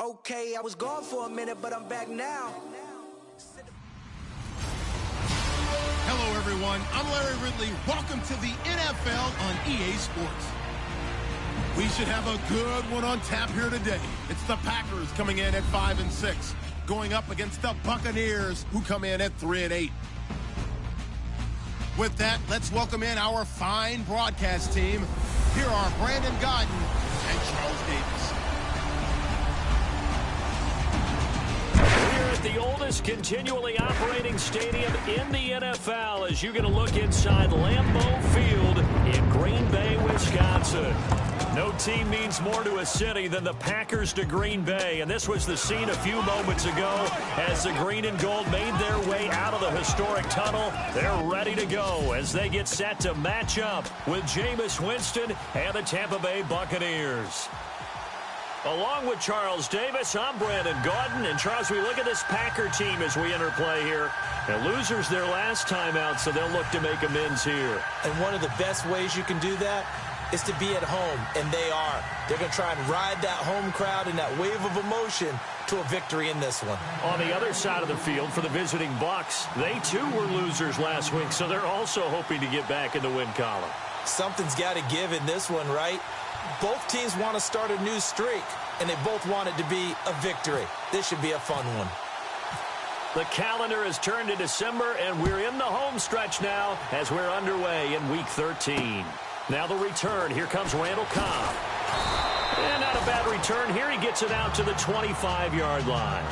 Okay, I was gone for a minute, but I'm back now. Hello, everyone. I'm Larry Ridley. Welcome to the NFL on EA Sports. We should have a good one on tap here today. It's the Packers coming in at 5-6, going up against the Buccaneers, who come in at 3-8. With that, let's welcome in our fine broadcast team. Here are Brandon Godden and Charles Davis. We're at the oldest continually operating stadium in the NFL as you get a look inside Lambeau Field in Green Bay, Wisconsin. No team means more to a city than the Packers to Green Bay, and this was the scene a few moments ago as the green and gold made their way out of the historic tunnel. They're ready to go as they get set to match up with Jameis Winston and the Tampa Bay Buccaneers. Along with Charles Davis, I'm Brandon Gaudin. And Charles, we look at this Packer team as we enter play here. Now, losers their last time out, so they'll look to make amends here. And one of the best ways you can do that is to be at home, and they are. They're going to try and ride that home crowd and that wave of emotion to a victory in this one. On the other side of the field for the visiting Bucs, they too were losers last week, so they're also hoping to get back in the win column. Something's got to give in this one, right? Both teams want to start a new streak, and they both want it to be a victory. This should be a fun one. The calendar has turned to December, and we're in the home stretch now as we're underway in Week 13. Now the return. Here comes Randall Cobb. And not a bad return here. He gets it out to the 25-yard line.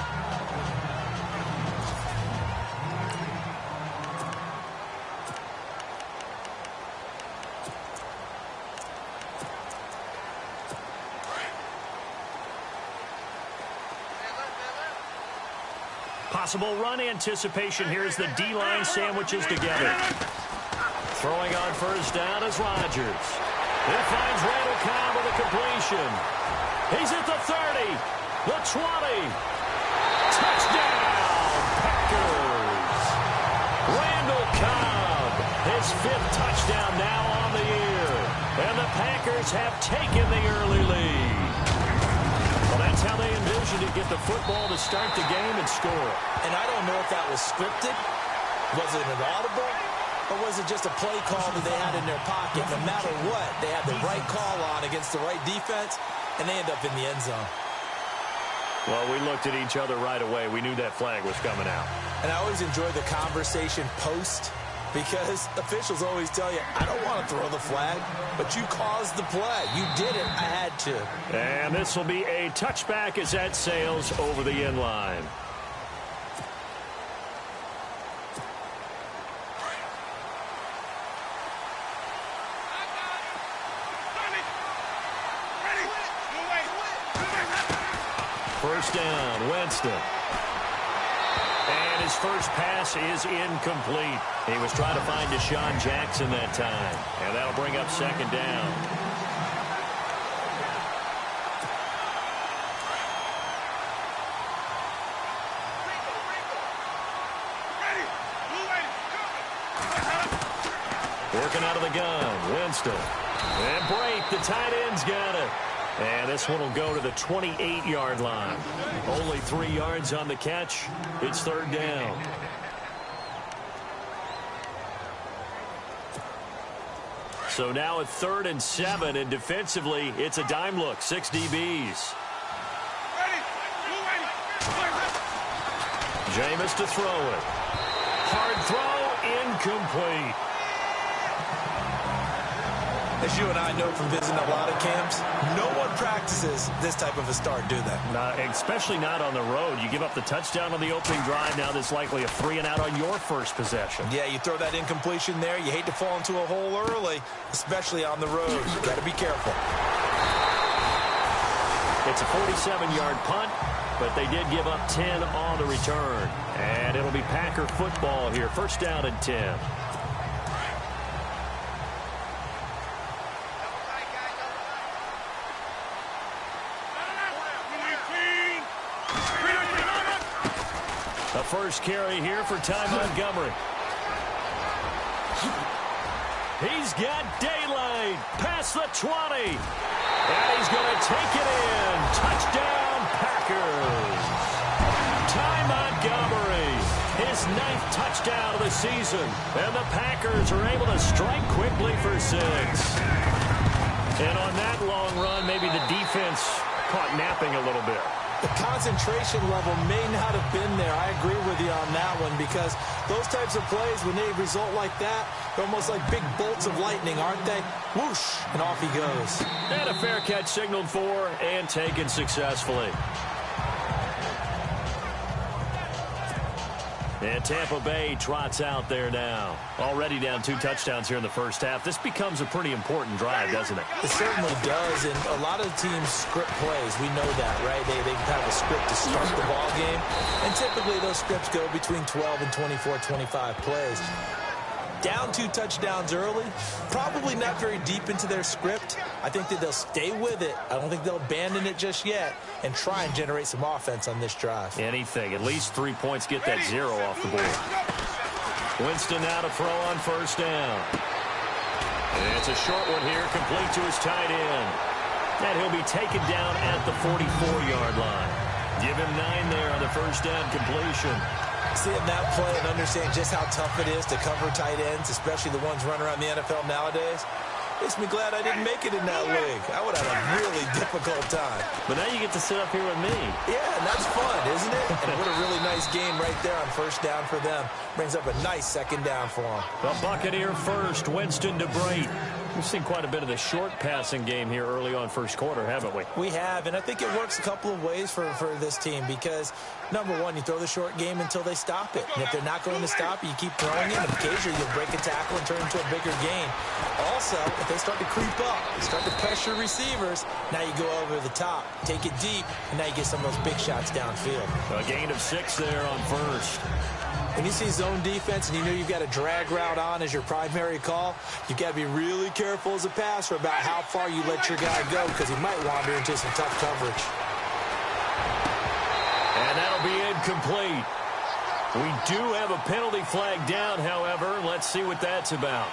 Possible run anticipation here as the D-line sandwiches together. Throwing on first down is Rodgers. He finds Randall Cobb with a completion. He's at the 30, the 20. Touchdown, Packers. Randall Cobb, his 5th touchdown now on the year. And the Packers have taken the early lead. Well, that's how they envisioned to get the football to start the game and score. And I don't know if that was scripted. Was it an audible? Or was it just a play call that they had in their pocket? No matter what, they had the right call on against the right defense, and they end up in the end zone. Well, we looked at each other right away. We knew that flag was coming out. And I always enjoy the conversation post, because officials always tell you, I don't want to throw the flag, but you caused the play. You did it. I had to. And this will be a touchback as that sails over the end line. First down, Winston. And his first pass is incomplete. He was trying to find Deshaun Jackson that time. And that'll bring up second down. Working out of the gun, Winston. And break, the tight end's got it. And this one will go to the 28-yard line. Only 3 yards on the catch. It's third down. So now at 3rd and 7, and defensively, it's a dime look. 6 DBs. Jameis to throw it. Hard throw, incomplete. As you and I know from visiting a lot of camps, no one practices this type of a start, do they? Especially not on the road. You give up the touchdown on the opening drive. Now there's likely a 3-and-out on your first possession. Yeah, you throw that incompletion there. You hate to fall into a hole early, especially on the road. You got to be careful. It's a 47-yard punt, but they did give up 10 on the return. And it'll be Packer football here. First down and 10. The first carry here for Ty Montgomery. He's got daylight past the 20. And he's going to take it in. Touchdown, Packers. Packers. Ty Montgomery, his 9th touchdown of the season. And the Packers are able to strike quickly for 6. And on that long run, maybe the defense caught napping a little bit. The concentration level may not have been there. I agree with you on that one, because those types of plays, when they result like that, they're almost like big bolts of lightning, aren't they? Whoosh, and off he goes. And a fair catch signaled for and taken successfully. And Tampa Bay trots out there now. Already down 2 touchdowns here in the first half. This becomes a pretty important drive, doesn't it? It certainly does, and a lot of teams script plays. We know that, right? They have a script to start the ball game, and typically those scripts go between 12 and 24, 25 plays. Down 2 touchdowns early, probably not very deep into their script. I think that they'll stay with it. I don't think they'll abandon it just yet and try and generate some offense on this drive. Anything. At least 3 points, get that 0 off the board. Winston now to throw on first down. And it's a short one here, complete to his tight end. And he'll be taken down at the 44-yard line. Give him 9 there on the first down completion. Seeing that play and understand just how tough it is to cover tight ends, especially the ones running around the NFL nowadays, makes me glad I didn't make it in that league. I would have a really difficult time. But now you get to sit up here with me. Yeah, and that's fun, isn't it? And what a really nice game right there on first down for them. Brings up a nice second down for them. The Buccaneer first, Winston to Brate. We've seen quite a bit of the short passing game here early on first quarter, haven't we? We have, and I think it works a couple of ways for this team because, number one, you throw the short game until they stop it. And if they're not going to stop it, you keep throwing it, and occasionally you'll break a tackle and turn into a bigger gain. Also, if they start to creep up, start to pressure receivers, now you go over the top, take it deep, and now you get some of those big shots downfield. A gain of 6 there on first. When you see zone defense and you know you've got a drag route on as your primary call, you've got to be really careful as a passer about how far you let your guy go because he might wander into some tough coverage. And that'll be incomplete. We do have a penalty flag down, however. Let's see what that's about.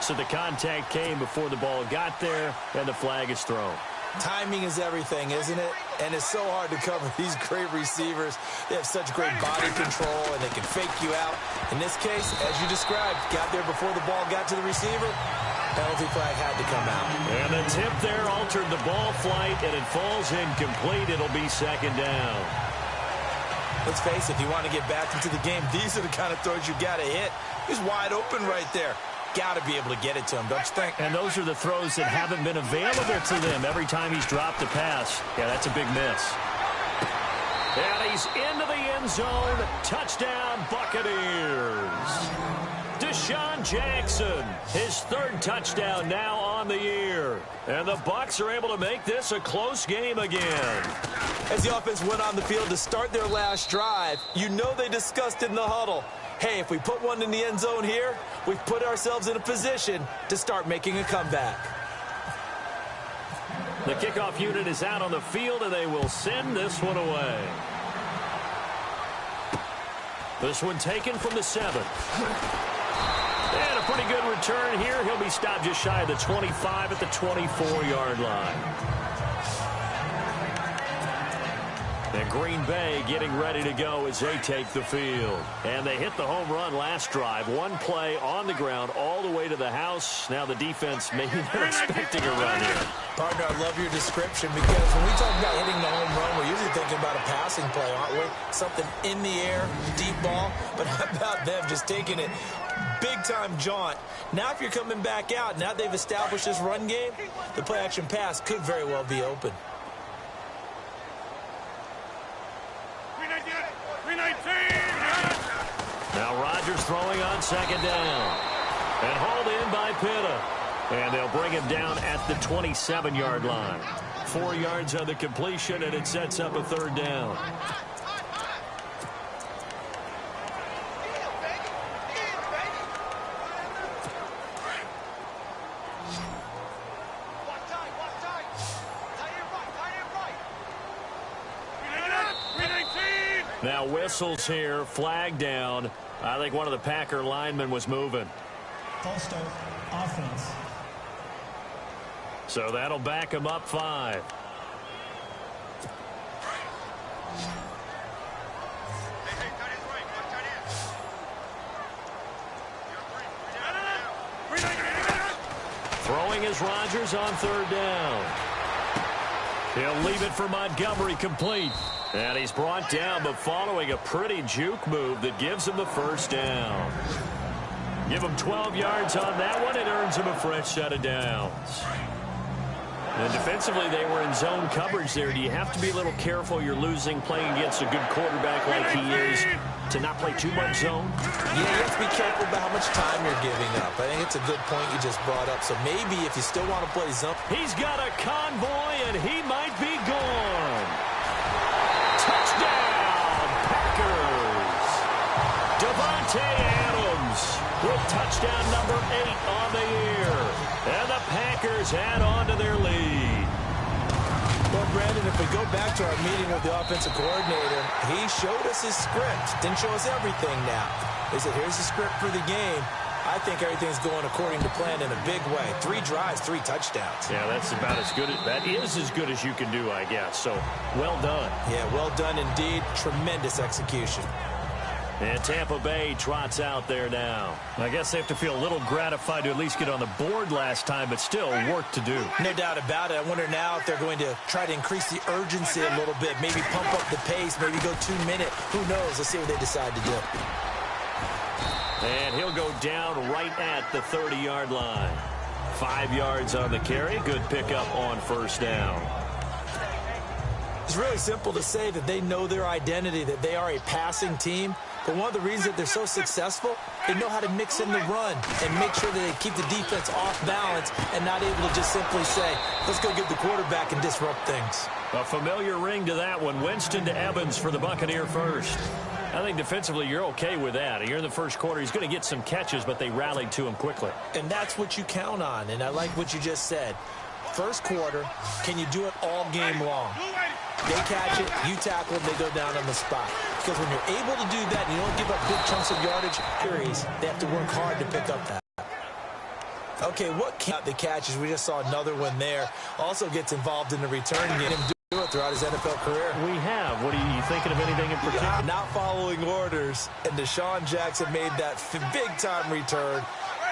So the contact came before the ball got there, and the flag is thrown. Timing is everything, isn't it? And it's so hard to cover these great receivers. They have such great body control, and they can fake you out. In this case, as you described, got there before the ball got to the receiver. Penalty flag had to come out. And the tip there altered the ball flight, and it falls incomplete. It'll be second down. Let's face it, if you want to get back into the game, these are the kind of throws you got to hit. He's wide open right there. Got to be able to get it to him, don't you think? And those are the throws that haven't been available to them every time he's dropped a pass. Yeah, that's a big miss. And he's into the end zone. Touchdown, Buccaneers. Deshaun Jackson, his 3rd touchdown now on the year. And the Bucs are able to make this a close game again. As the offense went on the field to start their last drive, you know they discussed in the huddle, hey, if we put one in the end zone here, we've put ourselves in a position to start making a comeback. The kickoff unit is out on the field, and they will send this one away. This one taken from the 7. And a pretty good return here. He'll be stopped just shy of the 25 at the 24-yard line. And Green Bay getting ready to go as they take the field. And they hit the home run last drive. One play on the ground all the way to the house. Now the defense maybe they're expecting a run here. Partner, I love your description because when we talk about hitting the home run, we're usually thinking about a passing play, aren't we? Something in the air, deep ball. But how about them just taking it big-time jaunt? Now if you're coming back out, now they've established this run game, the play-action pass could very well be open. Now Rodgers throwing on second down. And hauled in by Pitta. And they'll bring him down at the 27-yard line. 4 yards on the completion, and it sets up a 3rd down. Now whistles here, flag down. I think one of the Packer linemen was moving. False start, offense. So that'll back him up 5. Throwing is Rodgers on 3rd down. He'll leave it for Montgomery, complete. And he's brought down, but following a pretty juke move that gives him the 1st down. Give him 12 yards on that one. It earns him a fresh set of downs. And defensively, they were in zone coverage there. Do you have to be a little careful? You're losing playing against a good quarterback like he is to not play too much zone? Yeah, you have to be careful about how much time you're giving up. I think it's a good point you just brought up. So maybe if you still want to play zone. He's got a convoy, and he might be gone. Touchdown, Packers. Devontae Adams with touchdown number 8 on the year. And the Packers add on to their lead. Well, Brandon, if we go back to our meeting with the offensive coordinator, he showed us his script. Didn't show us everything now. He said, here's the script for the game. I think everything's going according to plan in a big way. 3 drives, 3 touchdowns. Yeah, that's about as good. That is as good as you can do, I guess. So, well done. Yeah, well done indeed. Tremendous execution. And Tampa Bay trots out there now. I guess they have to feel a little gratified to at least get on the board last time, but still work to do. No doubt about it. I wonder now if they're going to try to increase the urgency a little bit, maybe pump up the pace, maybe go 2-minute. Who knows? Let's see what they decide to do. And he'll go down right at the 30-yard line. 5 yards on the carry. Good pickup on 1st down. It's really simple to say that they know their identity, that they are a passing team. But one of the reasons that they're so successful, they know how to mix in the run and make sure that they keep the defense off balance and not able to just simply say, let's go get the quarterback and disrupt things. A familiar ring to that one. Winston to Evans for the Buccaneer first. I think defensively you're okay with that. Here in the first quarter, he's going to get some catches, but they rallied to him quickly. And that's what you count on, and I like what you just said. First quarter, can you do it all game long? They catch it, you tackle them, they go down on the spot. Because when you're able to do that and you don't give up big chunks of yardage, they have to work hard to pick up that. Okay, what count the catches? We just saw another one there. Also gets involved in the return game. Do it throughout his NFL career. We have. What are you thinking of anything in particular? Not following orders, and Deshaun Jackson made that big-time return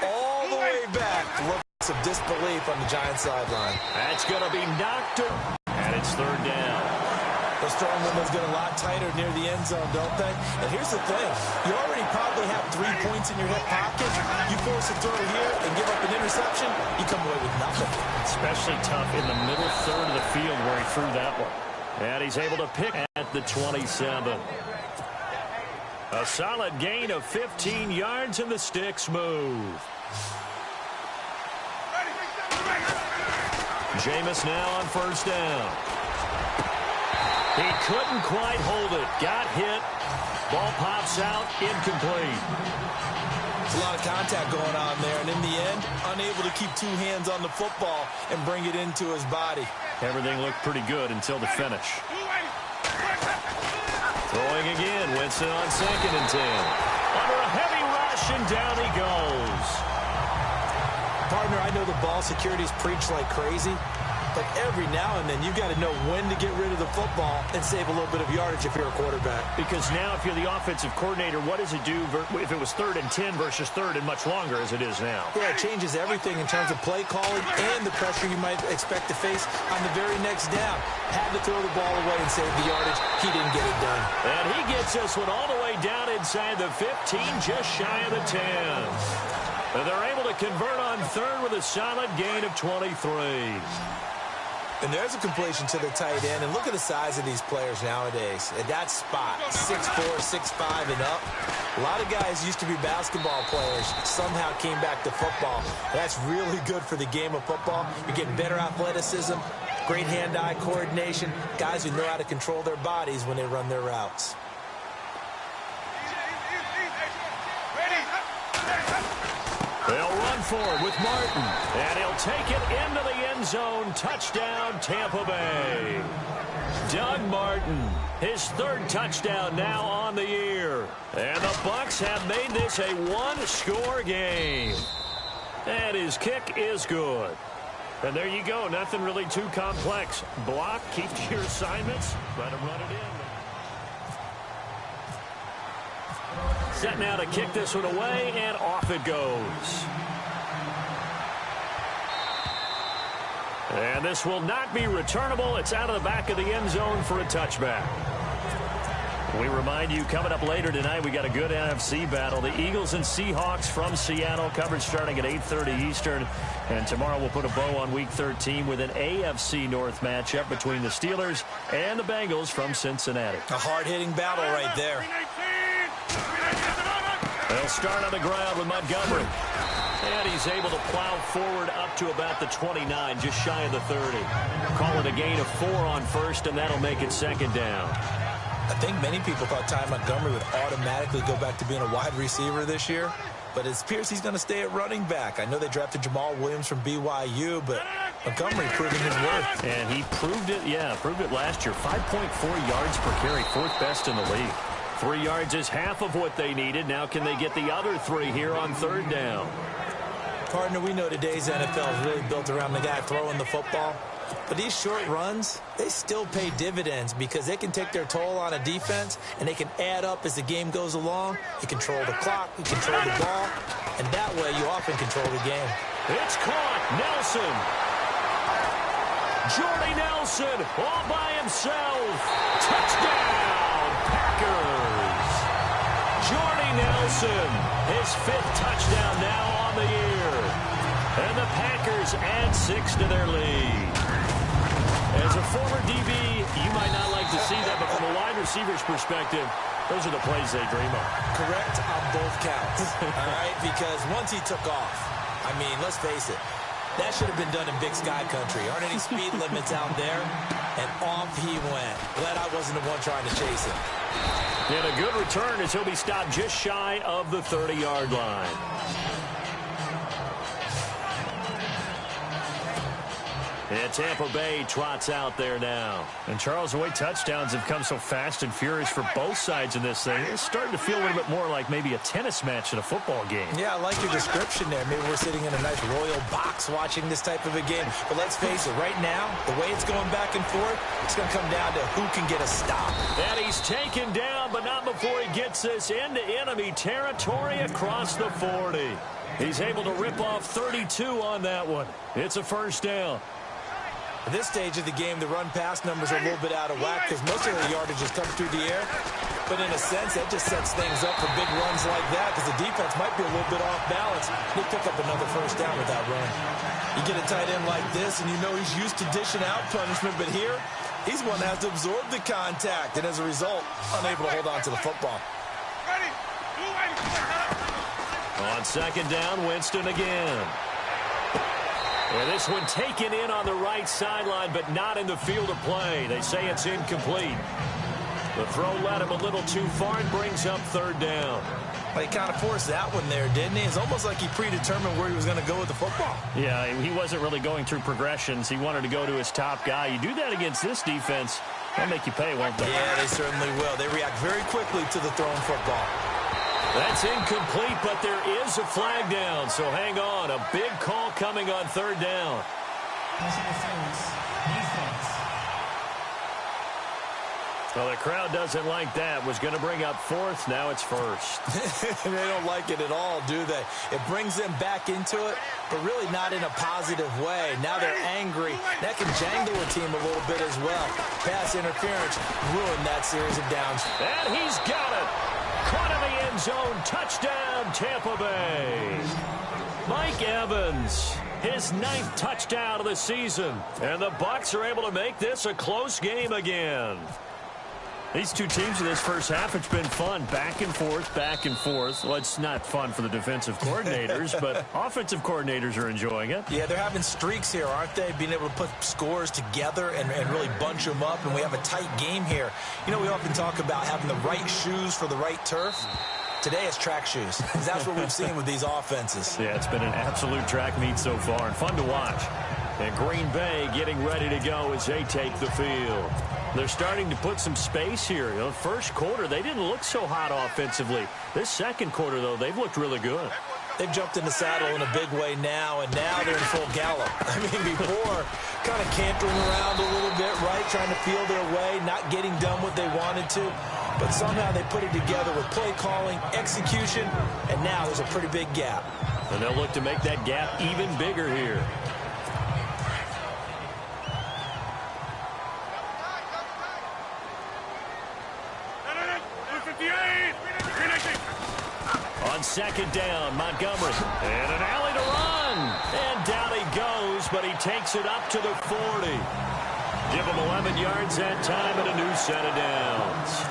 all the way back. Looks of disbelief on the Giants sideline. That's going to be knocked out, and it's 3rd down. Those throwing windows get a lot tighter near the end zone, don't they? And here's the thing. You already probably have 3 points in your hip pocket. You force a throw here and give up an interception, you come away with nothing. Especially tough in the middle third of the field where he threw that one. And he's able to pick at the 27. A solid gain of 15 yards in the sticks move. Jameis now on 1st down. He couldn't quite hold it. Got hit. Ball pops out. Incomplete. There's a lot of contact going on there, and in the end, unable to keep 2 hands on the football and bring it into his body. Everything looked pretty good until the finish. Throwing again. Winston on 2nd and 10. Under a heavy rush, and down he goes. Partner, I know the ball security's preached like crazy, but every now and then you've got to know when to get rid of the football and save a little bit of yardage if you're a quarterback. Because now if you're the offensive coordinator, what does it do if it was 3rd and 10 versus 3rd and much longer as it is now? Yeah, it changes everything in terms of play calling and the pressure you might expect to face on the very next down. Had to throw the ball away and save the yardage. He didn't get it done. And he gets this one all the way down inside the 15, just shy of the 10. And they're able to convert on 3rd with a solid gain of 23. And there's a completion to the tight end. And look at the size of these players nowadays. At that spot, 6'4", 6'5", and up. A lot of guys used to be basketball players, somehow came back to football. That's really good for the game of football. You're getting better athleticism, great hand-eye coordination, guys who know how to control their bodies when they run their routes. They'll run for it with Martin, and he'll take it into the end zone. Touchdown, Tampa Bay. Doug Martin, his 3rd touchdown now on the year. And the Bucs have made this a 1-score game. And his kick is good. And there you go. Nothing really too complex. Block, keep to your assignments, let them run it in. Set now to kick this one away, and off it goes. And this will not be returnable. It's out of the back of the end zone for a touchback. We remind you, coming up later tonight, we got a good NFC battle. The Eagles and Seahawks from Seattle, coverage starting at 8:30 Eastern. And tomorrow we'll put a bow on Week 13 with an AFC North matchup between the Steelers and the Bengals from Cincinnati. A hard-hitting battle right there. They'll start on the ground with Montgomery. And he's able to plow forward up to about the 29, just shy of the 30. Call it a gain of 4 on first, and that'll make it second down. I think many people thought Ty Montgomery would automatically go back to being a wide receiver this year, but it appears he's going to stay at running back. I know they drafted Jamal Williams from BYU, but Montgomery proving his worth. And he proved it, proved it last year. 5.4 yards per carry, 4th best in the league. 3 yards is half of what they needed. Now can they get the other 3 here on third down? Partner, we know today's NFL is really built around the guy throwing the football. But these short runs, they still pay dividends because they can take their toll on a defense, and they can add up as the game goes along. You control the clock, you control the ball, and that way you often control the game. It's caught. Nelson. Jordy Nelson all by himself. Touchdown, Packers. Jordy Nelson, his 5th touchdown now on the year. And the Packers add 6 to their lead. As a former DB, you might not like to see that, but from a wide receiver's perspective, those are the plays they dream of. Correct on both counts, all right? Because once he took off, I mean, let's face it, that should have been done in Big Sky Country. Aren't any speed limits out there? And off he went. Glad I wasn't the one trying to chase him. And a good return as he'll be stopped just shy of the 30-yard line. And Tampa Bay trots out there now. And Charles, the way touchdowns have come so fast and furious for both sides in this thing, it's starting to feel a little bit more like maybe a tennis match in a football game. Yeah, I like your description there. Maybe we're sitting in a nice royal box watching this type of a game. But let's face it, right now, the way it's going back and forth, it's going to come down to who can get a stop. And he's taken down, but not before he gets this into enemy territory across the 40. He's able to rip off 32 on that one. It's a first down. At this stage of the game, the run-pass numbers are a little bit out of whack because most of the yardage has come through the air. But in a sense, that just sets things up for big runs like that because the defense might be a little bit off balance. He'll pick up another first down with that run. You get a tight end like this, and you know he's used to dishing out punishment, but here, he's one that has to absorb the contact, and as a result, unable to hold on to the football. On second down, Winston again. And this one taken in on the right sideline, but not in the field of play. They say it's incomplete. The throw led him a little too far and brings up third down. Well, he kind of forced that one there, didn't he? It's almost like he predetermined where he was going to go with the football. Yeah, he wasn't really going through progressions. He wanted to go to his top guy. You do that against this defense, they'll make you pay, won't they? Yeah, they certainly will. They react very quickly to the thrown football. That's incomplete, but there is a flag down, so hang on. A big call coming on third down. Well, the crowd doesn't like that. Was going to bring up fourth. Now it's first. They don't like it at all, do they? It brings them back into it, but really not in a positive way. Now they're angry. That can jangle a team a little bit as well. Pass interference ruined that series of downs. And he's got it. Caught in the end zone. Touchdown, Tampa Bay. Mike Evans, his 9th touchdown of the season. And the Bucs are able to make this a close game again. These two teams in this first half, it's been fun. Back and forth, back and forth. Well, it's not fun for the defensive coordinators, but offensive coordinators are enjoying it. Yeah, they're having streaks here, aren't they? Being able to put scores together and really bunch them up, and we have a tight game here. You know, we often talk about having the right shoes for the right turf. Today it's track shoes. That's what we've seen with these offenses. Yeah, it's been an absolute track meet so far and fun to watch. And Green Bay getting ready to go as they take the field. They're starting to put some space here. You know, first quarter, they didn't look so hot offensively. This second quarter, though, they've looked really good. They've jumped in the saddle in a big way now, and now they're in full gallop. I mean, before, kind of cantering around a little bit, right, trying to feel their way, not getting done what they wanted to. But somehow they put it together with play calling, execution, and now there's a pretty big gap. And they'll look to make that gap even bigger here. On second down, Montgomery. And an alley to run. And down he goes, but he takes it up to the 40. Give him 11 yards that time and a new set of downs.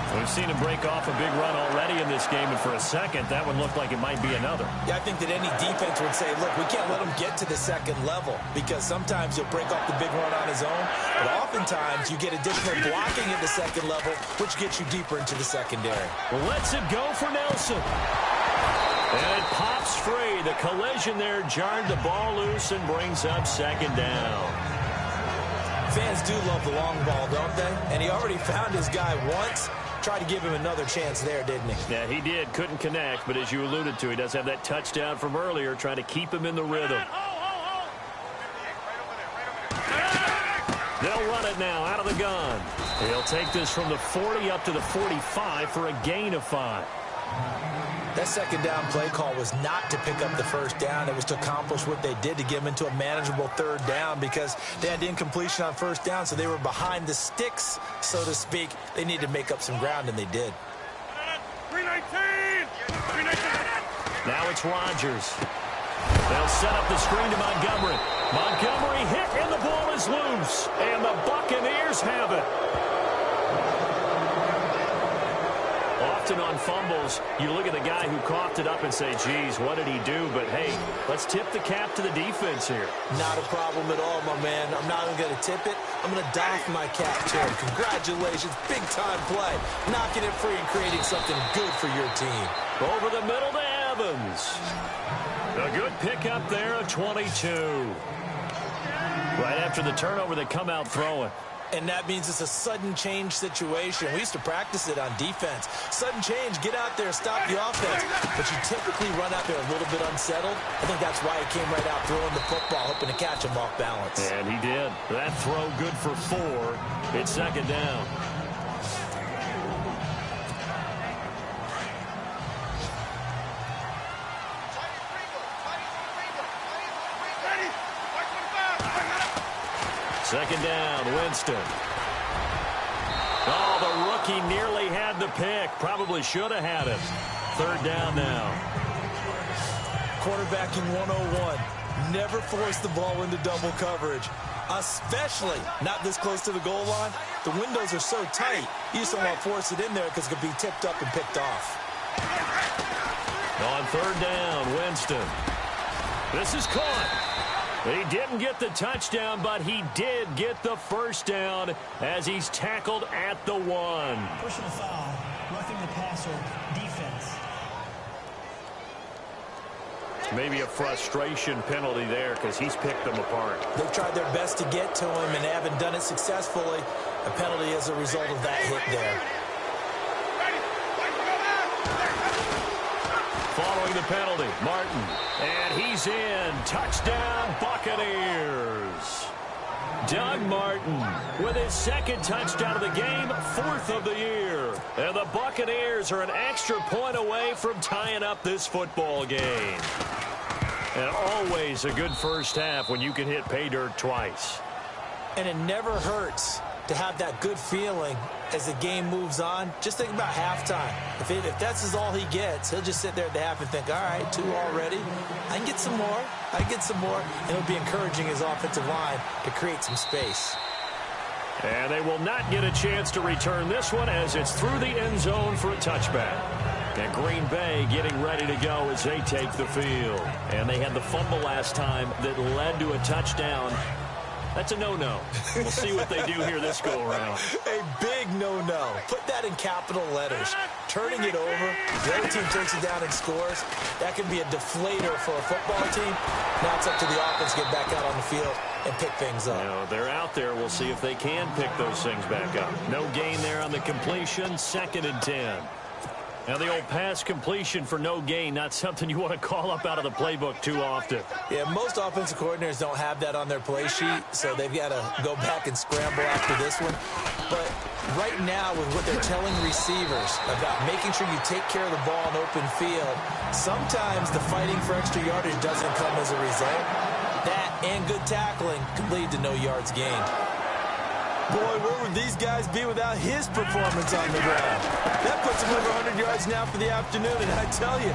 We've seen him break off a big run already in this game, and for a second, that would look like it might be another. Yeah, I think that any defense would say, look, we can't let him get to the second level, because sometimes he'll break off the big run on his own, but oftentimes you get additional blocking at the second level, which gets you deeper into the secondary. Lets it go for Nelson. And it pops free. The collision there jarred the ball loose and brings up second down. Fans do love the long ball, don't they? And he already found his guy once. Tried to give him another chance there, didn't he? Yeah, he did. Couldn't connect, but as you alluded to, he does have that touchdown from earlier, trying to keep him in the rhythm. They'll run it now out of the gun. He'll take this from the 40 up to the 45 for a gain of 5. That second down play call was not to pick up the first down. It was to accomplish what they did to get them into a manageable third down, because they had incompletion on first down, so they were behind the sticks, so to speak. They needed to make up some ground, and they did. 319! Now it's Rodgers. They'll set up the screen to Montgomery. Montgomery hit, and the ball is loose. And the Buccaneers have it. Often on fumbles, you look at the guy who coughed it up and say, geez, what did he do? But, hey, let's tip the cap to the defense here. Not a problem at all, my man. I'm not even going to tip it. I'm going to doff my cap to him. Congratulations. Big-time play. Knocking it free and creating something good for your team. Over the middle to Evans. A good pickup there, a 22. Right after the turnover, they come out throwing. And that means it's a sudden change situation. We used to practice it on defense. Sudden change, get out there, stop the offense. But you typically run out there a little bit unsettled. I think that's why he came right out throwing the football, hoping to catch him off balance. And he did. That throw good for 4. It's second down. Second down, Winston. Oh, the rookie nearly had the pick. Probably should have had it. Third down now. Quarterbacking 101. Never force the ball into double coverage, especially not this close to the goal line. The windows are so tight, you just don't want to force it in there because it could be tipped up and picked off. On third down, Winston. This is caught. He didn't get the touchdown, but he did get the first down as he's tackled at the 1. Personal foul, roughing the passer, defense. Maybe a frustration penalty there because he's picked them apart. They've tried their best to get to him and haven't done it successfully. A penalty as a result of that hit there. Following the penalty, Martin. And he's in. Touchdown, Buccaneers. Doug Martin with his second touchdown of the game, 4th of the year. And the Buccaneers are an extra point away from tying up this football game. And always a good first half when you can hit pay dirt twice. And it never hurts to have that good feeling as the game moves on. Just think about halftime. If that's all he gets, he'll just sit there at the half and think, all right, 2 already. I can get some more. I can get some more. And it'll be encouraging his offensive line to create some space. And they will not get a chance to return this one as it's through the end zone for a touchback. And Green Bay getting ready to go as they take the field. And they had the fumble last time that led to a touchdown. That's a no-no. We'll see what they do here this go-around. A big no-no. Put that in capital letters. Turning it over, the other team takes it down and scores. That can be a deflator for a football team. Now it's up to the offense to get back out on the field and pick things up. You know, they're out there. We'll see if they can pick those things back up. No gain there on the completion. 2nd and 10. Now, the old pass completion for no gain, not something you want to call up out of the playbook too often. Yeah, most offensive coordinators don't have that on their play sheet, so they've got to go back and scramble after this one. But right now, with what they're telling receivers about making sure you take care of the ball in open field, sometimes the fighting for extra yardage doesn't come as a result. That and good tackling could lead to no yards gained. Boy, where would these guys be without his performance on the ground? That puts him over 100 yards now for the afternoon, and I tell you,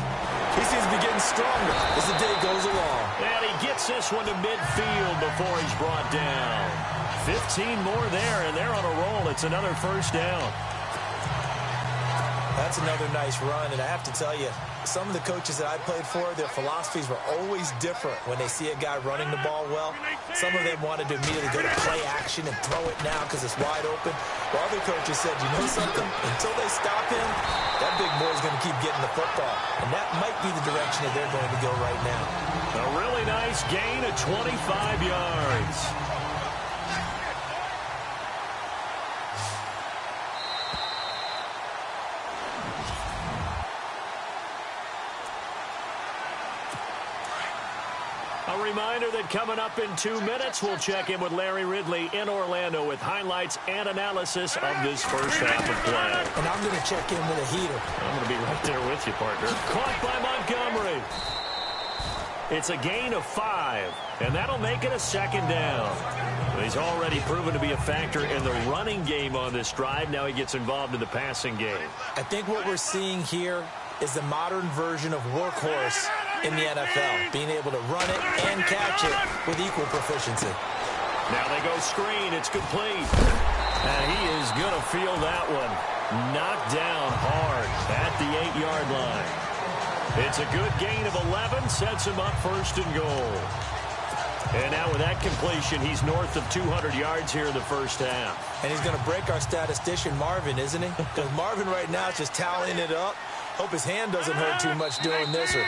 he seems to be getting stronger as the day goes along. And he gets this one to midfield before he's brought down. 15 more there, and they're on a roll. It's another first down. That's another nice run, and I have to tell you, some of the coaches that I played for, their philosophies were always different when they see a guy running the ball well. Some of them wanted to immediately go to play action and throw it now because it's wide open. While other coaches said, you know something? Until they stop him, that big boy's going to keep getting the football. And that might be the direction that they're going to go right now. A really nice gain of 25 yards. A reminder that coming up in 2 minutes, we'll check in with Larry Ridley in Orlando with highlights and analysis of this first half of play. And I'm going to check in with a heater. I'm going to be right there with you, partner. Caught by Montgomery. It's a gain of 5, and that'll make it a second down. He's already proven to be a factor in the running game on this drive. Now he gets involved in the passing game. I think what we're seeing here is the modern version of workhorse in the NFL, being able to run it and catch it with equal proficiency. Now they go screen. It's complete. And he is going to feel that one. Knocked down hard at the 8-yard line. It's a good gain of 11. Sets him up first and goal. And now with that completion, he's north of 200 yards here in the first half. And he's going to break our statistician, Marvin, isn't he? Because Marvin right now is just tallying it up. Hope his hand doesn't hurt too much doing this or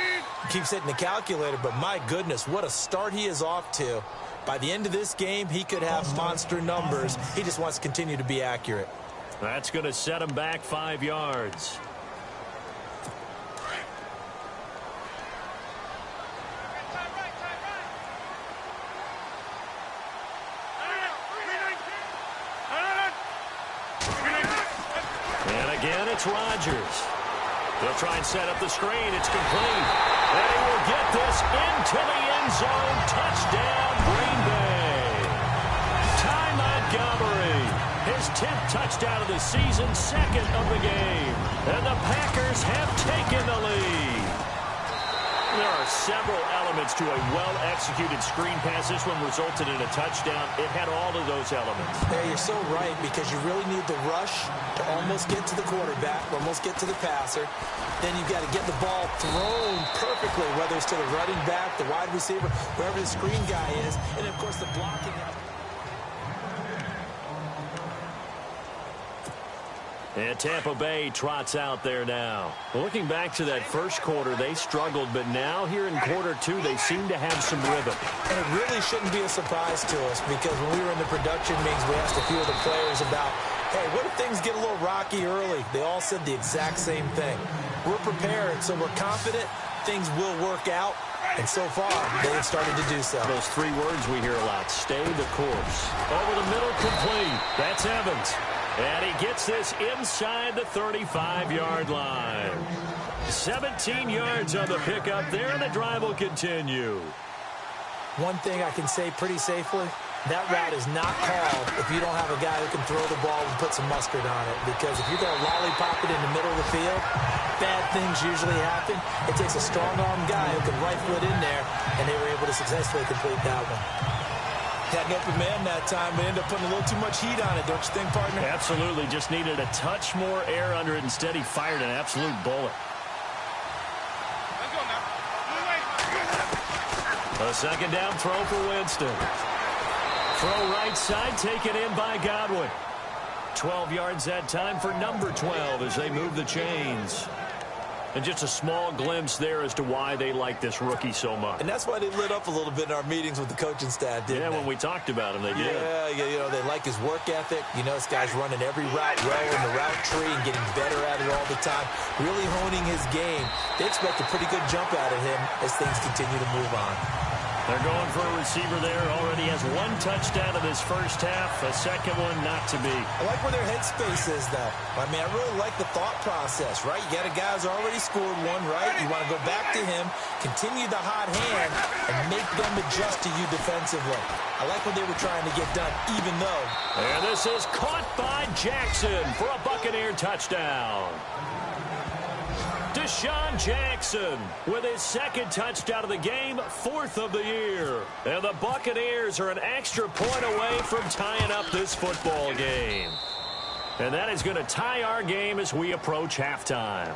keeps hitting the calculator. But my goodness, what a start he is off to. By the end of this game, he could have monster numbers. He just wants to continue to be accurate. That's going to set him back 5 yards. And again, it's Rodgers. They'll try and set up the screen. It's complete. And he will get this into the end zone. Touchdown, Green Bay. Ty Montgomery, his 10th touchdown of the season, second of the game. And the Packers have taken the lead. There are several elements to a well-executed screen pass. This one resulted in a touchdown. It had all of those elements. Yeah, you're so right, because you really need the rush to almost get to the quarterback, almost get to the passer. Then you've got to get the ball thrown perfectly, whether it's to the running back, the wide receiver, wherever the screen guy is, and, of course, the blocking. And Tampa Bay trots out there now. Looking back to that first quarter, they struggled, but now here in quarter 2, they seem to have some rhythm. And it really shouldn't be a surprise to us, because when we were in the production meetings, we asked a few of the players about, hey, what if things get a little rocky early? They all said the exact same thing. We're prepared, so we're confident things will work out. And so far, they have started to do so. Those 3 words we hear a lot: stay the course. Over the middle, complete. That's Evans. And he gets this inside the 35-yard line. 17 yards on the pickup there, and the drive will continue. One thing I can say pretty safely, that route is not called if you don't have a guy who can throw the ball and put some mustard on it. Because if you're going to lollipop it in the middle of the field, bad things usually happen. It takes a strong-arm guy who can rifle it in there, and they were able to successfully complete that one. Had an open man that time, but ended up putting a little too much heat on it, don't you think, partner? Absolutely. Just needed a touch more air under it. Instead, he fired an absolute bullet. A second down throw for Winston. Throw right side, taken in by Godwin. 12 yards that time for number 12 as they move the chains. And just a small glimpse there as to why they like this rookie so much. And that's why they lit up a little bit in our meetings with the coaching staff, didn't they? When we talked about him, they did. Yeah, you know, they like his work ethic. You know, this guy's running every route well in the route tree and getting better at it all the time, really honing his game. They expect a pretty good jump out of him as things continue to move on. They're going for a receiver there. Already has one touchdown in this first half. A second one not to be. I like where their headspace is, though. I mean, I really like the thought process, right? You got a guy who's already scored one, right? You want to go back to him, continue the hot hand, and make them adjust to you defensively. I like what they were trying to get done, even though. And this is caught by Jackson for a Buccaneer touchdown. Deshaun Jackson with his second touchdown of the game, fourth of the year. And the Buccaneers are an extra point away from tying up this football game. And that is going to tie our game as we approach halftime.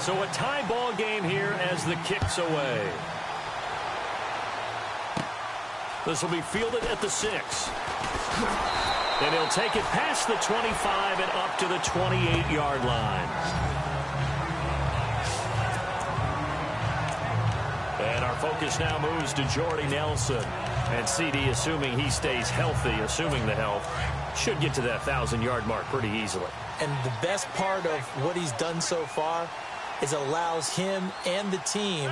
So a tie ball game here as the kick's away. This will be fielded at the 6. And he'll take it past the 25 and up to the 28-yard line. And our focus now moves to Jordy Nelson. And CD, assuming he stays healthy, assuming the health, should get to that 1,000-yard mark pretty easily. And the best part of what he's done so far is allows him and the team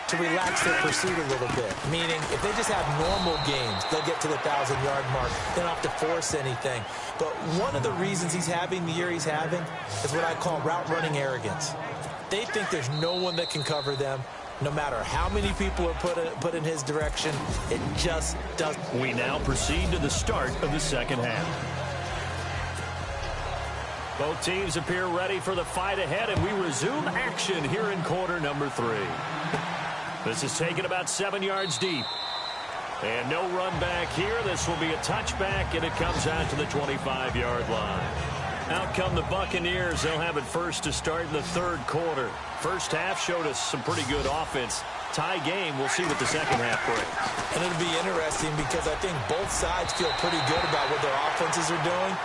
to relax their pursuit a little bit. Meaning, if they just have normal games, they'll get to the 1,000-yard mark. They don't have to force anything. But one of the reasons he's having the year he's having is what I call route running arrogance. They think there's no one that can cover them. No matter how many people are put in his direction, it just doesn't. We now proceed to the start of the second half. Both teams appear ready for the fight ahead, and we resume action here in quarter number 3. This is taken about 7 yards deep. And no run back here. This will be a touchback, and it comes out to the 25-yard line. Out come the Buccaneers. They'll have it first to start in the third quarter. First half showed us some pretty good offense. Tie game. We'll see what the second half brings. And it'll be interesting because I think both sides feel pretty good about what their offenses are doing.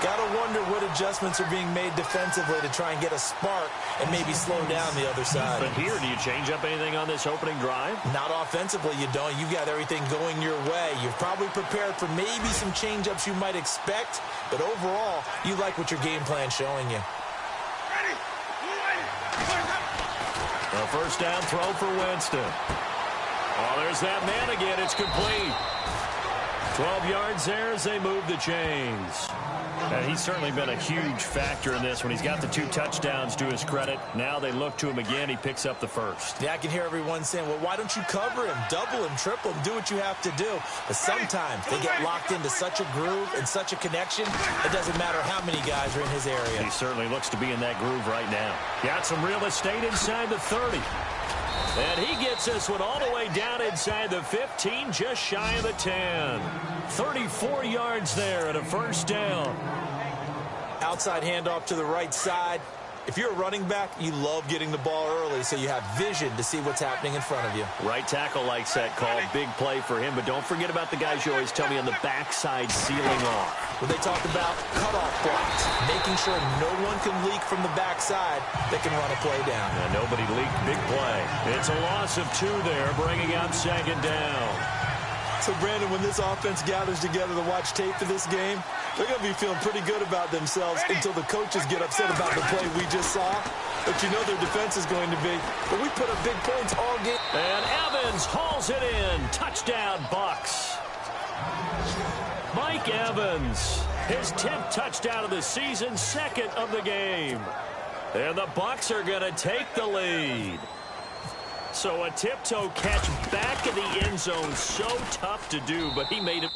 Gotta wonder what adjustments are being made defensively to try and get a spark and maybe slow down the other side. But here, do you change up anything on this opening drive? Not offensively, you don't. You've got everything going your way. You've probably prepared for maybe some change-ups you might expect, but overall, you like what your game plan's showing you. A first down throw for Winston. Oh, there's that man again. It's complete. 12 yards there as they move the chains. And he's certainly been a huge factor in this when he's got the 2 touchdowns to his credit. Now they look to him again. He picks up the first. Yeah, I can hear everyone saying, well, why don't you cover him, double him, triple him, do what you have to do. But sometimes they get locked into such a groove and such a connection, it doesn't matter how many guys are in his area. He certainly looks to be in that groove right now. Got some real estate inside the 30. And he gets this one all the way down inside the 15, just shy of the 10. 34 yards there and a first down. Outside handoff to the right side. If you're a running back, you love getting the ball early so you have vision to see what's happening in front of you. Right tackle likes that call. Big play for him. But don't forget about the guys you always tell me on the backside sealing off. When they talked about cutoff blocks, making sure no one can leak from the backside that can run a play down. And nobody leaked. Big play. It's a loss of 2 there, bringing up second down. So, Brandon, when this offense gathers together to watch tape for this game, they're going to be feeling pretty good about themselves until the coaches get upset about the play we just saw. But you know their defense is going to be. But we put up big points all game. And Evans hauls it in. Touchdown, Bucs. Mike Evans, his 10th touchdown of the season, second of the game. And the Bucs are going to take the lead. So a tiptoe catch back in the end zone, so tough to do, but he made it.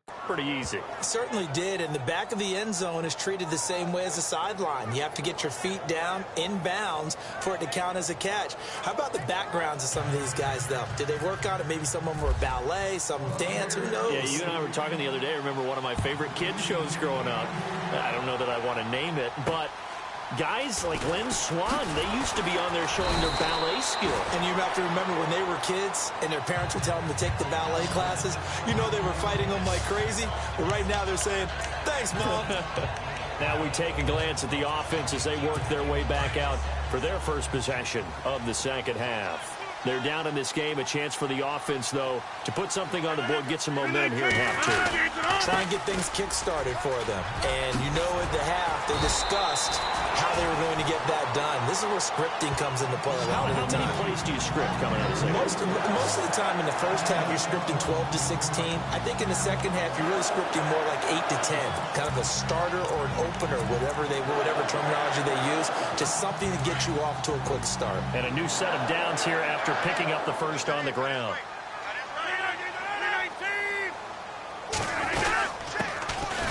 Pretty easy. Certainly did, and the back of the end zone is treated the same way as the sideline. You have to get your feet down in bounds for it to count as a catch. How about the backgrounds of some of these guys, though? Did they work on it? Maybe some of them were ballet, some dance, who knows? Yeah, you and I were talking the other day. I remember one of my favorite kids shows growing up. I don't know that I want to name it, but guys like Lynn Swan, they used to be on there showing their ballet skill. And you have to remember when they were kids and their parents would tell them to take the ballet classes, you know they were fighting them like crazy. But right now they're saying, thanks, Mom. Now we take a glance at the offense as they work their way back out for their first possession of the second half. They're down in this game. A chance for the offense, though, to put something on the board, get some momentum here at half two. Try and get things kick-started for them. And you know at the half, they discussed how they were going to get that done. This is where scripting comes into play a lot of the time. How many plays do you script coming out of the second half? Most of the time in the first half, you're scripting 12 to 16. I think in the second half, you're really scripting more like 8 to 10. Kind of a starter or an opener, whatever terminology they use, just something to get you off to a quick start. And a new set of downs here after picking up the first on the ground.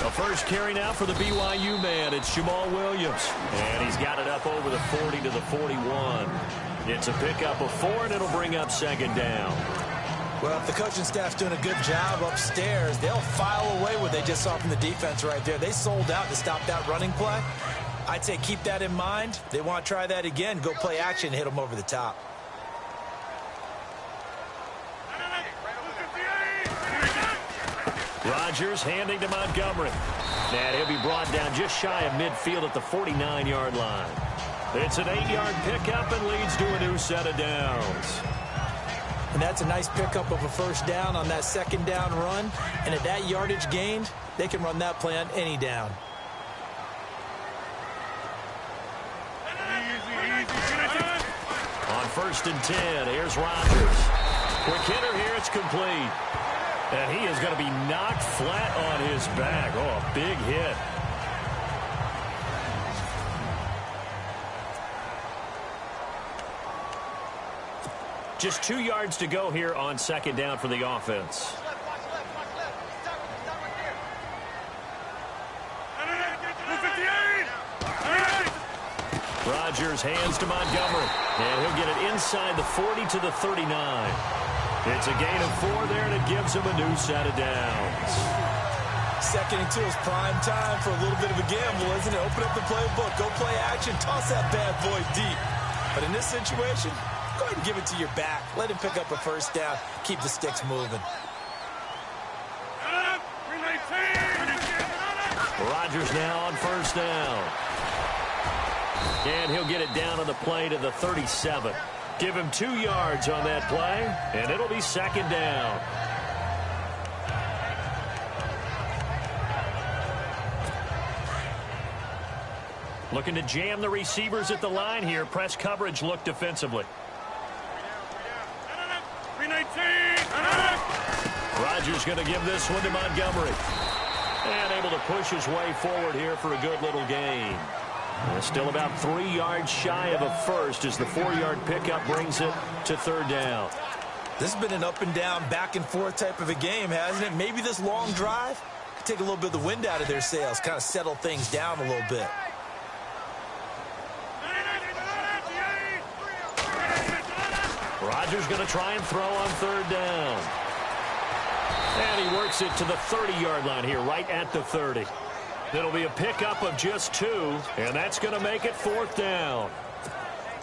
The first carry now for the BYU man. It's Jamal Williams. And he's got it up over the 40 to the 41. It's a pickup of 4, and it'll bring up second down. Well, if the coaching staff's doing a good job upstairs, they'll file away what they just saw from the defense right there. They sold out to stop that running play. I'd say keep that in mind. They want to try that again. Go play action and hit them over the top. Rodgers handing to Montgomery. And he'll be brought down just shy of midfield at the 49-yard line. It's an 8-yard pickup and leads to a new set of downs. And that's a nice pickup of a first down on that second down run. And at that yardage gained, they can run that play on any down. On 1st and 10, here's Rodgers. Quick hitter here, it's complete. And he is going to be knocked flat on his back. Oh, a big hit. Just 2 yards to go here on second down for the offense. Rodgers hands to Montgomery. And he'll get it inside the 40 to the 39. It's a gain of 4 there, and it gives him a new set of downs. 2nd and 2 is prime time for a little bit of a gamble, isn't it? Open up the playbook, go play action, toss that bad boy deep. But in this situation, go ahead and give it to your back. Let him pick up a first down. Keep the sticks moving. Rodgers now on first down. And he'll get it down on the play to the 37. Give him 2 yards on that play, and it'll be second down. Looking to jam the receivers at the line here. Press coverage look defensively. Rodgers going to give this one to Montgomery. And able to push his way forward here for a good little gain. Still about 3 yards shy of a first as the 4-yard pickup brings it to third down. This has been an up and down, back and forth type of a game, hasn't it? Maybe this long drive could take a little bit of the wind out of their sails, kind of settle things down a little bit. Rodgers going to try and throw on third down. And he works it to the 30-yard line here, right at the 30. It'll be a pickup of just 2, and that's going to make it fourth down.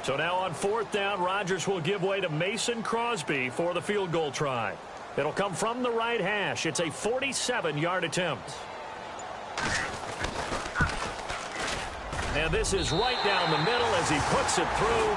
So now on fourth down, Rodgers will give way to Mason Crosby for the field goal try. It'll come from the right hash. It's a 47-yard attempt. And this is right down the middle as he puts it through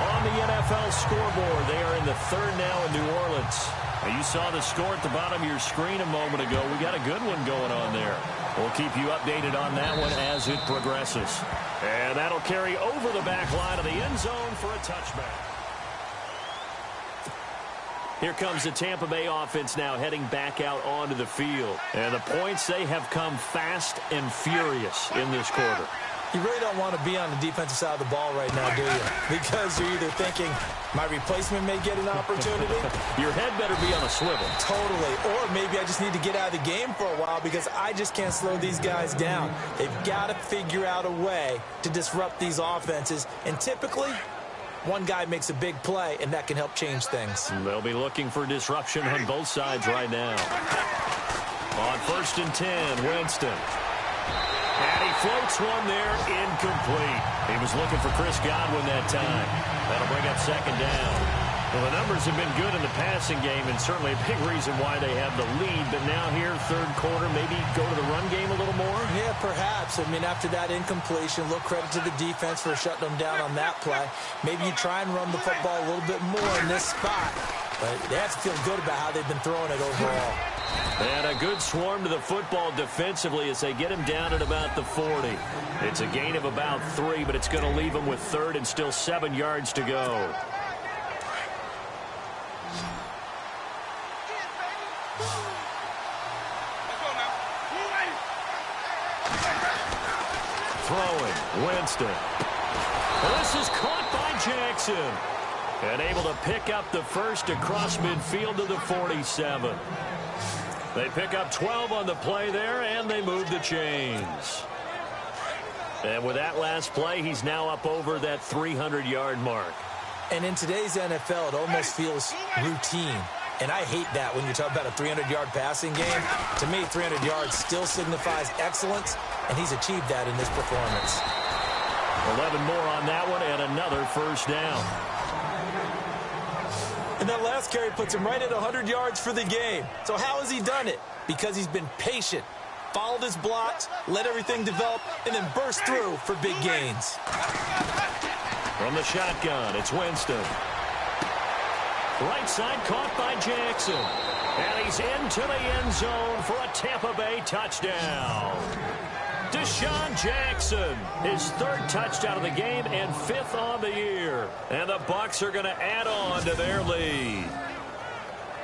on the NFL scoreboard. They are in the third now in New Orleans. Now, you saw the score at the bottom of your screen a moment ago. We got a good one going on there. We'll keep you updated on that one as it progresses. And that'll carry over the back line of the end zone for a touchback. Here comes the Tampa Bay offense now heading back out onto the field. And the points, they have come fast and furious in this quarter. You really don't want to be on the defensive side of the ball right now, do you? Because you're either thinking, my replacement may get an opportunity. Your head better be on a swivel. Totally. Or maybe I just need to get out of the game for a while because I just can't slow these guys down. They've got to figure out a way to disrupt these offenses. And typically, one guy makes a big play, and that can help change things. They'll be looking for disruption on both sides right now. On 1st and 10, Winston. And he floats one there, incomplete. He was looking for Chris Godwin that time. That'll bring up 2nd down. Well, the numbers have been good in the passing game, and certainly a big reason why they have the lead. But now here, 3rd quarter, maybe go to the run game a little more? Yeah, perhaps. I mean, after that incompletion, a little credit to the defense for shutting them down on that play. Maybe you try and run the football a little bit more in this spot. But they have to feel good about how they've been throwing it overall. And a good swarm to the football defensively as they get him down at about the 40. It's a gain of about 3, but it's going to leave him with 3rd and still 7 yards to go. Throwing, Winston. Well, this is caught by Jackson. And able to pick up the first across midfield to the 47. They pick up 12 on the play there, and they move the chains. And with that last play, he's now up over that 300-yard mark. And in today's NFL, it almost feels routine. And I hate that when you're talking about a 300-yard passing game. To me, 300 yards still signifies excellence, and he's achieved that in this performance. 11 more on that one, and another 1st down. And that last carry puts him right at 100 yards for the game. So how has he done it? Because he's been patient, followed his blocks, let everything develop, and then burst through for big gains. From the shotgun, it's Winston. Right side caught by Jackson. And he's into the end zone for a Tampa Bay touchdown. Deshaun Jackson, his 3rd touchdown of the game and 5th on the year. And the Bucs are going to add on to their lead.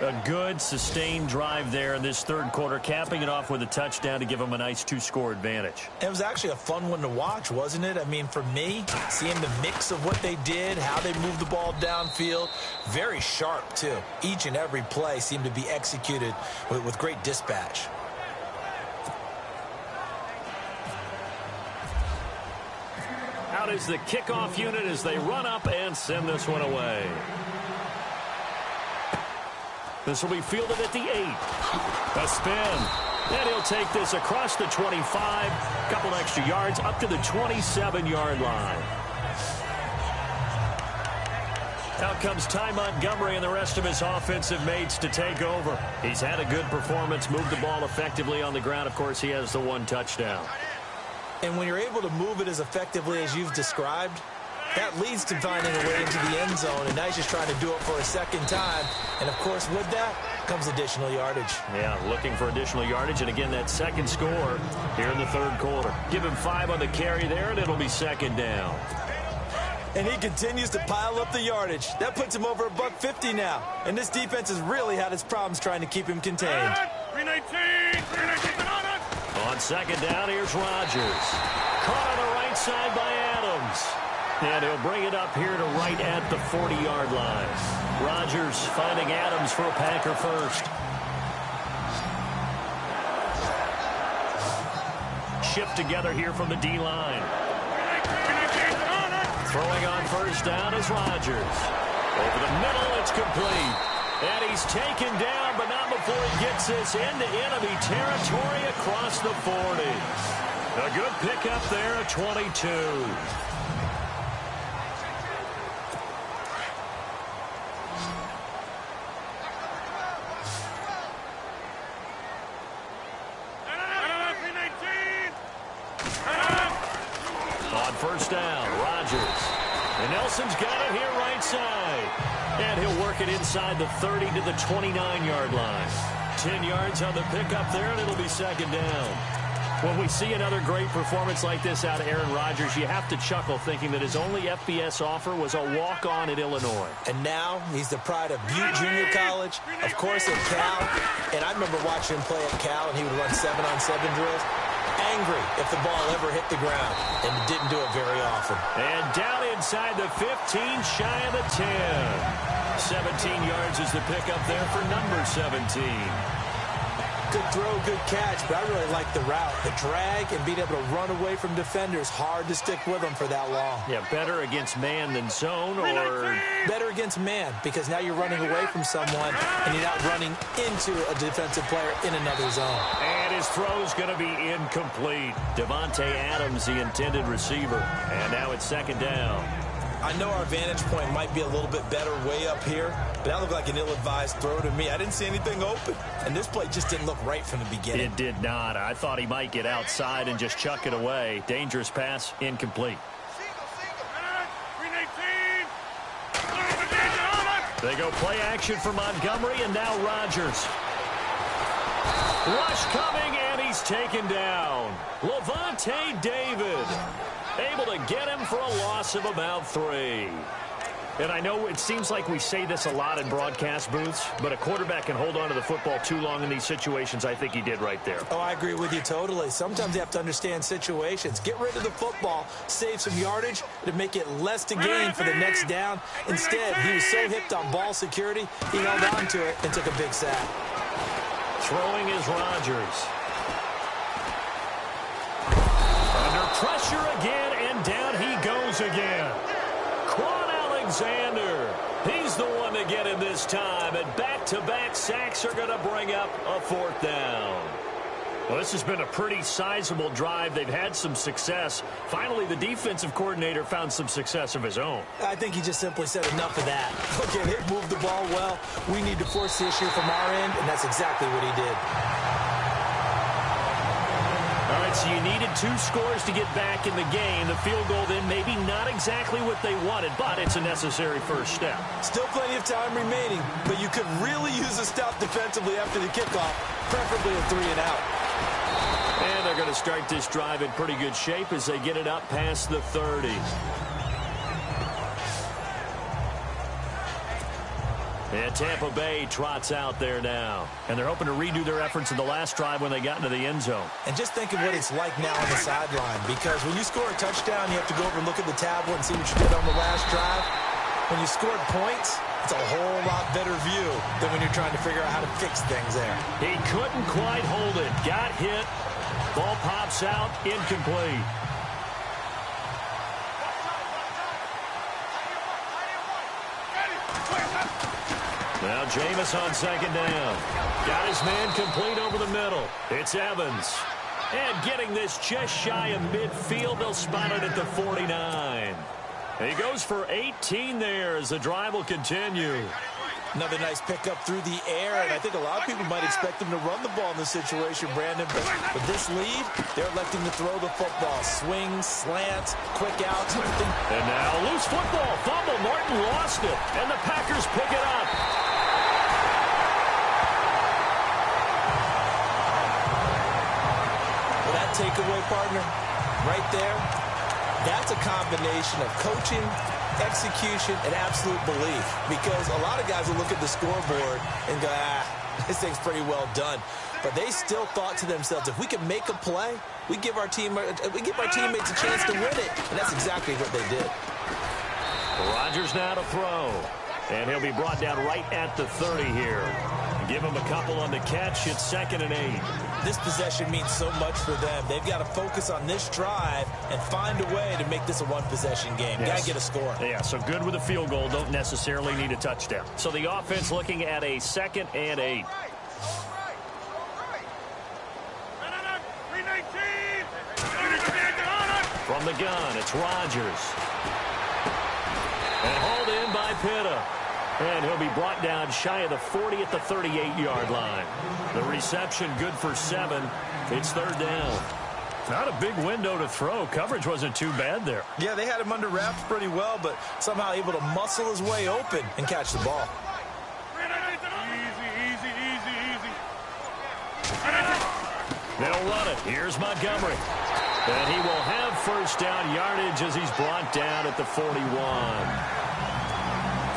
A good, sustained drive there in this 3rd quarter, capping it off with a touchdown to give them a nice 2-score advantage. It was actually a fun one to watch, wasn't it? I mean, for me, seeing the mix of what they did, how they moved the ball downfield, very sharp, too. Each and every play seemed to be executed with great dispatch. Out is the kickoff unit as they run up and send this one away. This will be fielded at the 8. A spin. And he'll take this across the 25. Couple extra yards up to the 27-yard line. Out comes Ty Montgomery and the rest of his offensive mates to take over. He's had a good performance, moved the ball effectively on the ground. Of course, he has the 1 touchdown. And when you're able to move it as effectively as you've described, that leads to finding a way into the end zone. And now he's just trying to do it for a 2nd time. And, of course, with that comes additional yardage. Yeah, looking for additional yardage. And, again, that 2nd score here in the 3rd quarter. Give him 5 on the carry there, and it'll be 2nd down. And he continues to pile up the yardage. That puts him over $150 now. And this defense has really had its problems trying to keep him contained. 319. On 2nd down, here's Rodgers. Caught on the right side by Adams. And he'll bring it up here to right at the 40-yard line. Rodgers finding Adams for a Packer first. Shift together here from the D-line. Throwing on 1st down is Rodgers. Over the middle, it's complete. And he's taken down, but not before he gets this into enemy territory across the 40. A good pickup there at 22. On 1st down, Rodgers. And Nelson's got it here right side. And he'll work it inside the 30 to the 29-yard line. 10 yards on the pickup there, and it'll be 2nd down. When we see another great performance like this out of Aaron Rodgers, you have to chuckle thinking that his only FBS offer was a walk-on at Illinois. And now he's the pride of Butte Junior College, of course at Cal. And I remember watching him play at Cal, and he would run 7-on-7 drills. Angry angry if the ball ever hit the ground, and it didn't do it very often. And down inside the 15, shy of the 10. 17 yards is the pickup there for number 17. Good throw, good catch, but I really like the route. The drag and being able to run away from defenders, hard to stick with them for that long. Yeah, better against man than zone, or better against man, because now you're running away from someone and you're not running into a defensive player in another zone. And his throw's going to be incomplete. Devontae Adams, the intended receiver. And now it's second down. I know our vantage point might be a little bit better way up here, but that looked like an ill-advised throw to me. I didn't see anything open, and this play just didn't look right from the beginning. It did not. I thought he might get outside and just chuck it away. Dangerous pass, incomplete. They go play action for Montgomery, and now Rodgers. Rush coming, and he's taken down. Levante David able to get him for a loss of about 3. And I know it seems like we say this a lot in broadcast booths, but a quarterback can hold on to the football too long in these situations. I think he did right there. Oh, I agree with you totally. Sometimes you have to understand situations. Get rid of the football, save some yardage to make it less to gain for the next down. Instead, he was so hipped on ball security, he held on to it and took a big sack. Throwing is Rodgers. Under pressure again, and down he goes again. Quan Alexander, he's the one to get him this time, and back-to-back sacks are going to bring up a 4th down. Well, this has been a pretty sizable drive. They've had some success. Finally, the defensive coordinator found some success of his own. I think he just simply said enough of that. Okay, they moved the ball well. We need to force the issue from our end, and that's exactly what he did. All right, so you needed 2 scores to get back in the game. The field goal then maybe not exactly what they wanted, but it's a necessary first step. Still plenty of time remaining, but you could really use a stop defensively after the kickoff, preferably a 3-and-out. And they're going to start this drive in pretty good shape as they get it up past the 30. And Tampa Bay trots out there now. And they're hoping to redo their efforts in the last drive when they got into the end zone. And just think of what it's like now on the sideline, because when you score a touchdown, you have to go over and look at the tablet and see what you did on the last drive. When you scored points, it's a whole lot better view than when you're trying to figure out how to fix things there. He couldn't quite hold it. Got hit. Ball pops out. Incomplete. Now Jameis on second down. Got his man complete over the middle. It's Evans. And getting this just shy of midfield, they'll spot it at the 49. He goes for 18 there as the drive will continue. Another nice pickup through the air, and I think a lot of people might expect him to run the ball in this situation, Brandon. But with this lead, they're electing to throw the football. Swings, slants, quick outs, everything. And now loose football. Fumble. Martin lost it, and the Packers pick it up. Well, that takeaway, partner, right there, that's a combination of coaching, execution, and absolute belief, because a lot of guys will look at the scoreboard and go, this thing's pretty well done. But they still thought to themselves, if we can make a play, we give our teammates a chance to win it. And that's exactly what they did. Rodgers now to throw. And he'll be brought down right at the 30 here. Give him a couple on the catch. It's 2nd and 8. This possession means so much for them. They've got to focus on this drive and find a way to make this a one-possession game. Got to get a score. Yeah, so good with a field goal. Don't necessarily need a touchdown. So the offense looking at a 2nd and 8. From the gun, it's Rodgers. And hauled in by Pitta. And he'll be brought down shy of the 40 at the 38-yard line. The reception good for 7. It's 3rd down. Not a big window to throw. Coverage wasn't too bad there. Yeah, they had him under wraps pretty well, but somehow able to muscle his way open and catch the ball. Easy. They'll run it. Here's Montgomery. And he will have first down yardage as he's brought down at the 41.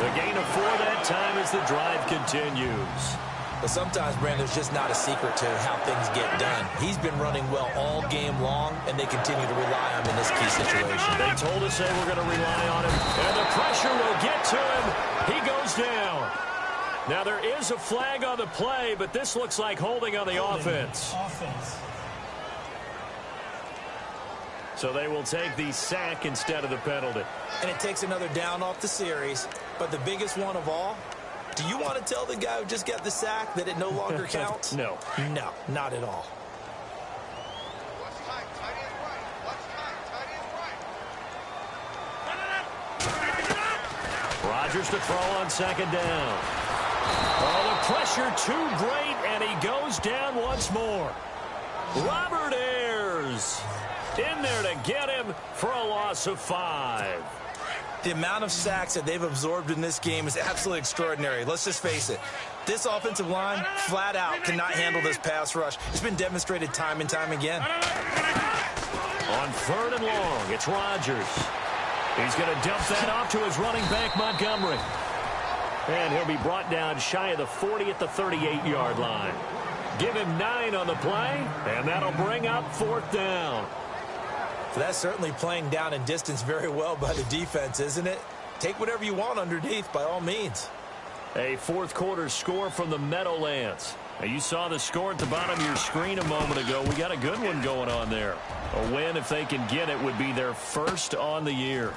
The gain of 4 that time as the drive continues. But sometimes, Brandon, there's just not a secret to how things get done. He's been running well all game long. and they continue to rely on him in this key situation. They told us they were going to rely on him, and the pressure will get to him. He goes down. Now, there is a flag on the play, but this looks like holding on the offense. So they will take the sack instead of the penalty. And it takes another down off the series. But the biggest one of all, do you want to tell the guy who just got the sack that it no longer counts? No. No, not at all. Rodgers to throw on second down. Oh, the pressure too great, and he goes down once more. Robert Ayers in there to get him for a loss of 5. The amount of sacks that they've absorbed in this game is absolutely extraordinary. Let's just face it. This offensive line, flat out, cannot handle this pass rush. It's been demonstrated time and time again. On 3rd and long, it's Rodgers. He's going to dump that off to his running back, Montgomery. And he'll be brought down shy of the 40 at the 38-yard line. Give him 9 on the play, and that'll bring up 4th down. So that's certainly playing down and distance very well by the defense, isn't it? Take whatever you want underneath, by all means. A 4th quarter score from the Meadowlands. Now, you saw the score at the bottom of your screen a moment ago. We got a good one going on there. A win, if they can get it, would be their first on the year.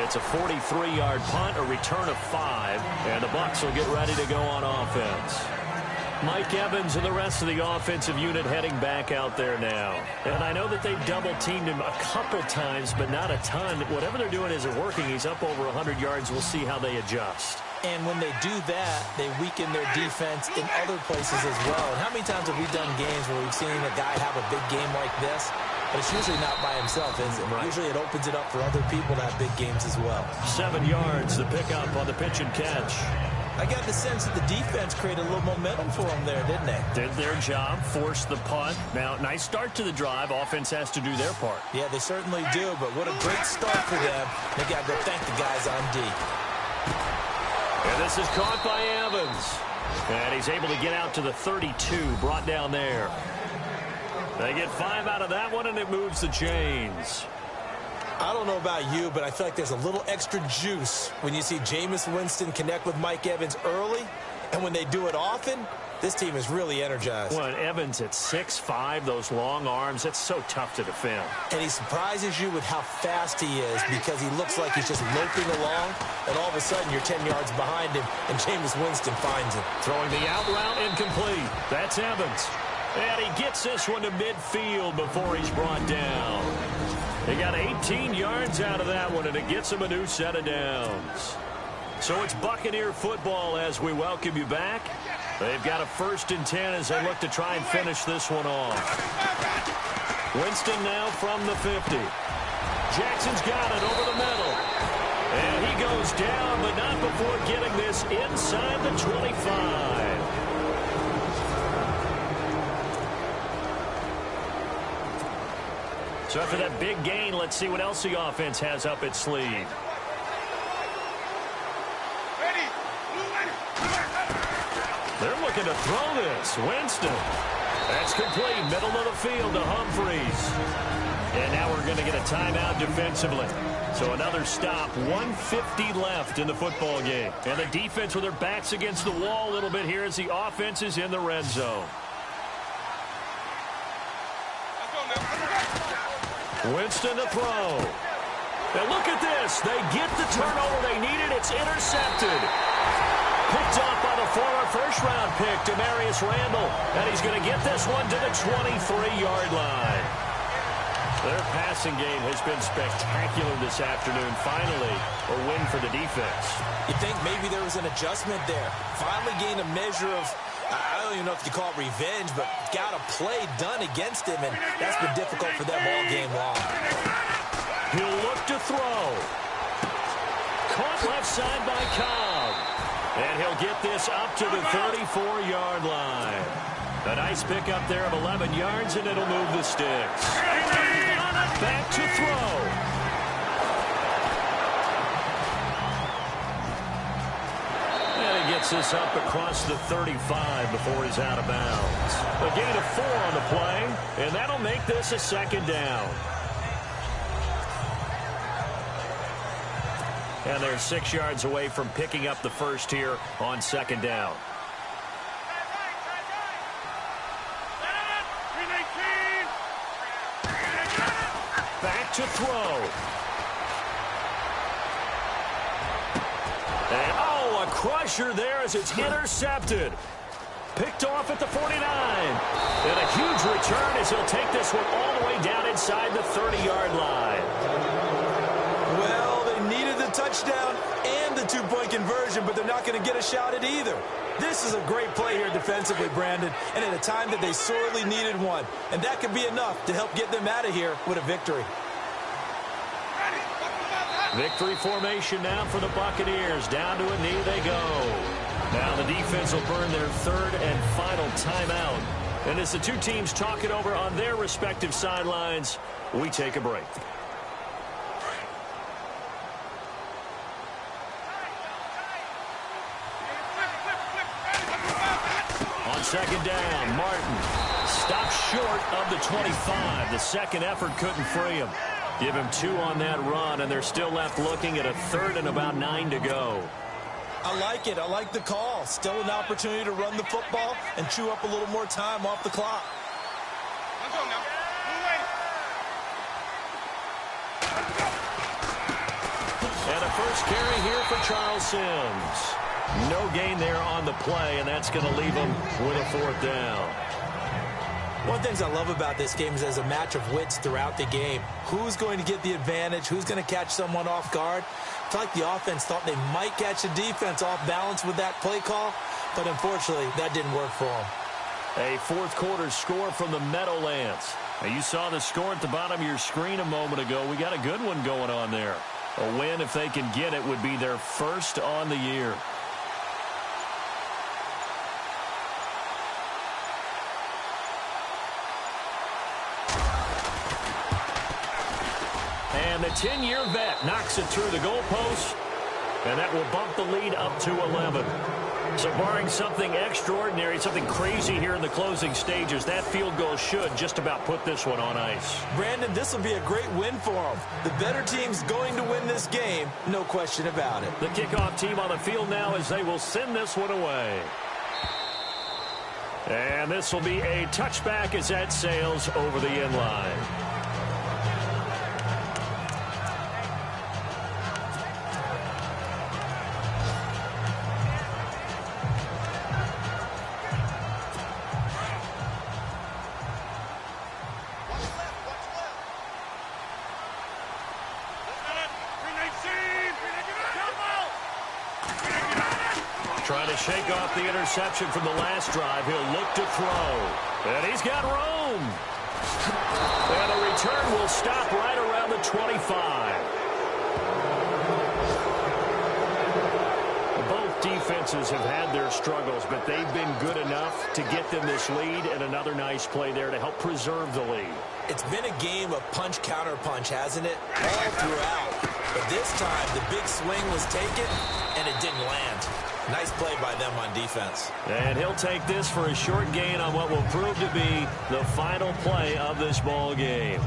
It's a 43-yard punt, a return of 5, and the Bucs will get ready to go on offense. Mike Evans and the rest of the offensive unit heading back out there now. And I know that they've double-teamed him a couple times, but not a ton. Whatever they're doing isn't working. He's up over 100 yards. We'll see how they adjust. And when they do that, they weaken their defense in other places as well. And how many times have we done games where we've seen a guy have a big game like this? But it's usually not by himself, is it? Right. Usually it opens it up for other people to have big games as well. 7 yards, the pickup on the pitch and catch. I got the sense that the defense created a little momentum for them there, didn't they? Did their job, forced the punt. Now, nice start to the drive. Offense has to do their part. Yeah, they certainly do, but what a great start for them. They got to go thank the guys on D. And this is caught by Evans. And he's able to get out to the 32, brought down there. They get 5 out of that one, and it moves the chains. I don't know about you, but I feel like there's a little extra juice when you see Jameis Winston connect with Mike Evans early, and when they do it often, this team is really energized. Well, and Evans at 6'5", those long arms, it's so tough to defend. And he surprises you with how fast he is because he looks like he's just loping along, and all of a sudden you're 10 yards behind him, and Jameis Winston finds him. Throwing the out route incomplete. That's Evans. And he gets this one to midfield before he's brought down. They got 18 yards out of that one, and it gets him a new set of downs. So it's Buccaneer football as we welcome you back. They've got a 1st and 10 as they look to try and finish this one off. Winston now from the 50. Jackson's got it over the middle. And he goes down, but not before getting this inside the 25. So after that big gain, let's see what else the offense has up its sleeve. They're looking to throw this. Winston. That's complete. Middle of the field to Humphreys. And now we're going to get a timeout defensively. So another stop. 1:50 left in the football game. And the defense with their backs against the wall a little bit here as the offense is in the red zone. Winston to throw. Now look at this. They get the turnover they needed. It's intercepted. Picked off by the former first-round pick, Demarius Randall. And he's going to get this one to the 23-yard line. Their passing game has been spectacular this afternoon. Finally, a win for the defense. You think maybe there was an adjustment there. Finally gained a measure of, I don't even know if you call it revenge, but got a play done against him, and that's been difficult for them all game long. He'll look to throw. Caught left side by Cobb. And he'll get this up to the 34-yard line. A nice pickup there of 11 yards, and it'll move the sticks. Back to throw. And gets this up across the 35 before he's out of bounds. A gain of 4 on the play, and that'll make this a second down. And they're 6 yards away from picking up the first here on second down. Back to throw. And, a crusher there as it's intercepted. Picked off at the 49. And a huge return as he'll take this one all the way down inside the 30-yard line. Well, they needed the touchdown and the 2-point conversion, but they're not going to get a shot at either. This is a great play here defensively, Brandon, and at a time that they sorely needed one. And that could be enough to help get them out of here with a victory. Victory formation now for the Buccaneers. Down to a knee they go. Now the defense will burn their third and final timeout. And as the two teams talk it over on their respective sidelines, we take a break. On second down, Martin stops short of the 25. The second effort couldn't free him. Give him 2 on that run, and they're still left looking at a third and about 9 to go. I like it. I like the call. Still an opportunity to run the football and chew up a little more time off the clock. And a first carry here for Charles Sims. No gain there on the play, and that's going to leave him with a 4th down. One of the things I love about this game is there's a match of wits throughout the game. Who's going to get the advantage? Who's going to catch someone off guard? I feel like the offense thought they might catch the defense off balance with that play call, but unfortunately, that didn't work for them. A fourth-quarter score from the Meadowlands. Now, you saw the score at the bottom of your screen a moment ago. We got a good one going on there. A win, if they can get it, would be their first on the year. And the 10-year vet knocks it through the goalpost, and that will bump the lead up to 11. So barring something extraordinary, something crazy here in the closing stages, that field goal should just about put this one on ice. Brandon, this will be a great win for them. The better team's going to win this game, no question about it. The kickoff team on the field now as they will send this one away. And this will be a touchback as that sails over the end line. Trying to shake off the interception from the last drive. He'll look to throw. And he's got room. And the return will stop right around the 25. Both defenses have had their struggles, but they've been good enough to get them this lead, and another nice play there to help preserve the lead. It's been a game of punch-counter-punch, hasn't it? All throughout. But this time, the big swing was taken, and it didn't land. Nice play by them on defense. And he'll take this for a short gain on what will prove to be the final play of this ball game.